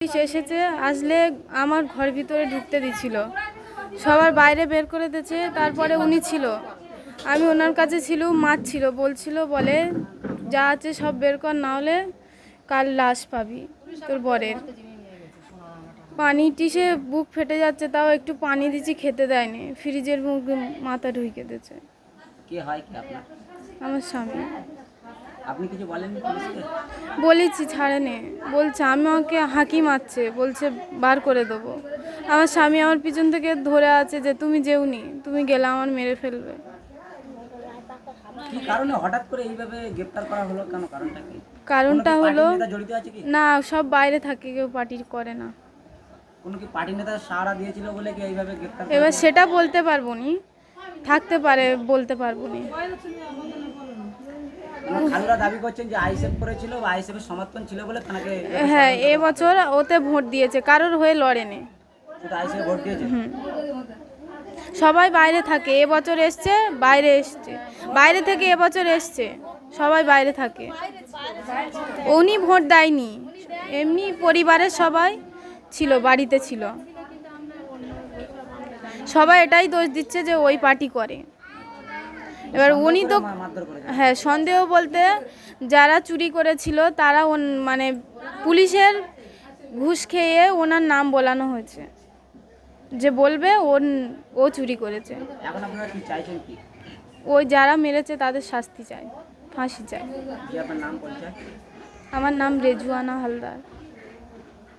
Police এসেছে, আসলে আমার ঘর ভিতরে ঢুকতে দিছিল, সবার বাইরে বের করে দিয়েছে। তারপরে উনি ছিল, আমি ওনার কাছে ছিল, মাছ ছিল, বলে যা আছে সব বের কর, না হলে কাল লাশ পাবি তোর বরের। পানি টিসে বুক ফেটে যাচ্ছে, তাও একটু পানি দিচ্ছি, খেতে দেয়নি, ফ্রিজের মুখ মাথা ঢুকে দিয়েছে। কে হয় কি আপনার? আমার স্বামী। আপনি কিছু বলেননি পুলিশকে? বলেছি, ছাড়েনি, বলছে আমাকে হাঁকি মারছে, বলছে বার করে দেবো। আমার স্বামী আমার পিছন থেকে ধরে আছে যে তুমি যেওনি, তুমি গেলে আমার মেরে ফেলবে। কি কারণে হঠাৎ করে এইভাবে গ্রেফতার করা হলো, কেন, কারণটা কি? কারণটা কোনো কি হলো, পার্টির নেতা জড়িত আছে কি? না, সব বাইরে থাকে, কেউ পার্টি করে না। কোনো কি পার্টির নেতা সাহারা দিয়েছিল বলে কি এইভাবে গ্রেফতার করা এবার হলো? সেটা বলতে পারবো নি, থাকতে পারে, বলতে পারবো নি। খালুরা দাবি করছেন যে আইএসএফ করেছিল বা আইএসএফের সমর্থন ছিল বলে তাকে। হ্যাঁ, এবছর ওতে ভোট দিয়েছে, কারোর হয়ে লড়েনি। শুধু আইএসএফ ভোট দিয়েছে? সবাই বাইরে থাকে, এবছর এসছে, বাইরে এসছে, বাইরে থেকে এবছর এসছে, সবাই বাইরে থাকে। উনি ভোট দেয়নি, এমনি পরিবারের সবাই ছিল, বাড়িতে ছিল। সবাই এটাই দোষ দিচ্ছে যে ওই পার্টি করে। এবার উনি তো, মারধর করেছে? হ্যাঁ, সন্দেহ বলতে যারা চুরি করেছিল তারা মানে পুলিশের ঘুষ খেয়ে ওনার নাম বলানো হয়েছে, যে বলবে ও চুরি করেছে। এখন আপনারা কি চাইছেন কি? ওই যারা মেরেছে তাদের শাস্তি চাই, ফাঁসি চাই। কি আপনার নাম পরিচয়? আমার নাম রেজুয়ানা হালদার।